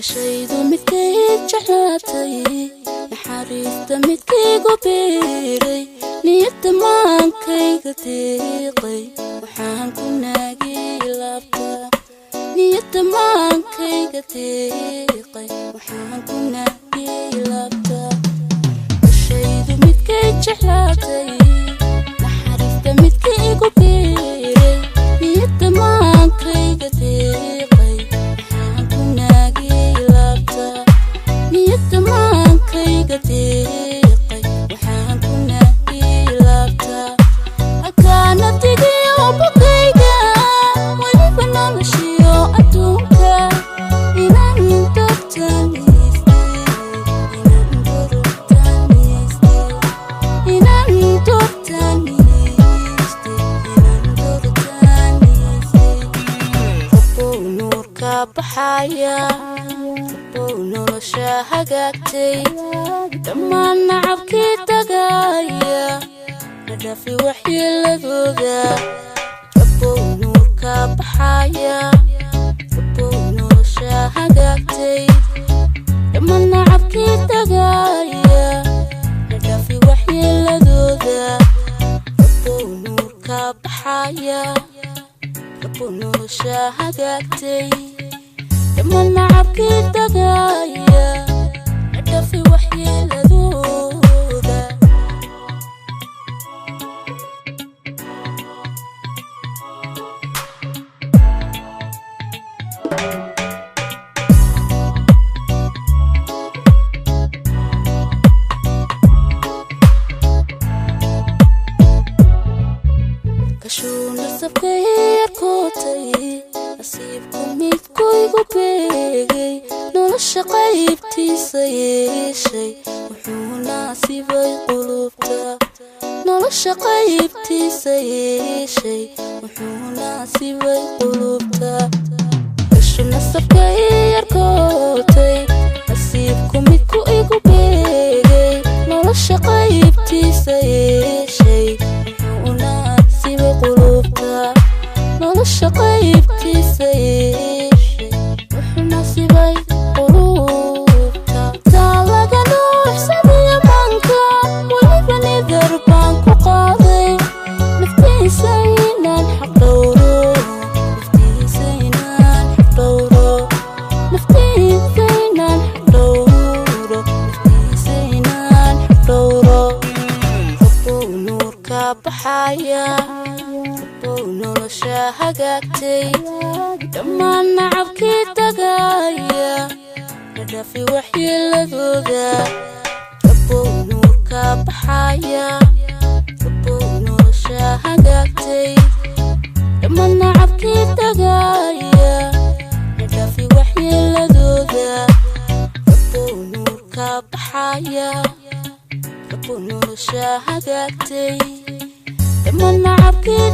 kashaydu midkay jeclaatay naxariista midkaygu beeray niyadda maankayga deeqay waxaan ku naagay laabta niyadda maankayga deeqay waxaan ku naagay laabta kashaydu midkay jeclaatay naxariista midkaygu beeray niyadda maankayga deeqay waxaan ku naagay laabta halkaana tigiyo bukayga weliba noloshiyo adduunka inaan rabbow nuurka baxaya nolosha hagaagtay dhammaan nacabkii tagaaya nadhafi waxyeeladooda rabbow nuurka baxaya rabbow nolosha hagaagtay dhammaan nacabkii tagaaya nadhafi waxyeeladooda rabbow nuurka baxaya rabbow nolosha hagaagtay dhammaan nacabkii tagaaya nadhafi waxyeeladooda kashuu nasabkay yarkootay nasiibku midkuygu beegay nolosha qaybtiisa yeeshay wuxuu naasibay qulubta nolosha qaybtiisa yeeshay wuxuu naasibay qulubta kashu nasabkay yarkootay nasiibku midku igu beegay nolosha qaybtiisa yeeshay wuxuu naasibay qulubta nolosha qaybtiisa yeeshay wuxuu naasibay qulubta taa laga nuuxsadiyo manka weliba nidar baan ku qaaday naftiisa inaan xaq dhowro naftiisa inaan xaq dhowro naftiisa inaan xaq dhowro naftiisa inaan xaq dhowro rabbow nuurka baxaya nolosha hagaagtay dhammaan nacabkii tagaaya nadhafi waxyeeladooda rabbow nuurka baxaya rabbow nolosha hagaagtay dhammaan nacabkii tagaaya nadhafi waxyeeladooda rabbow nuurka baxaya rabbow nolosha hagaagtay dhammaan nacabkii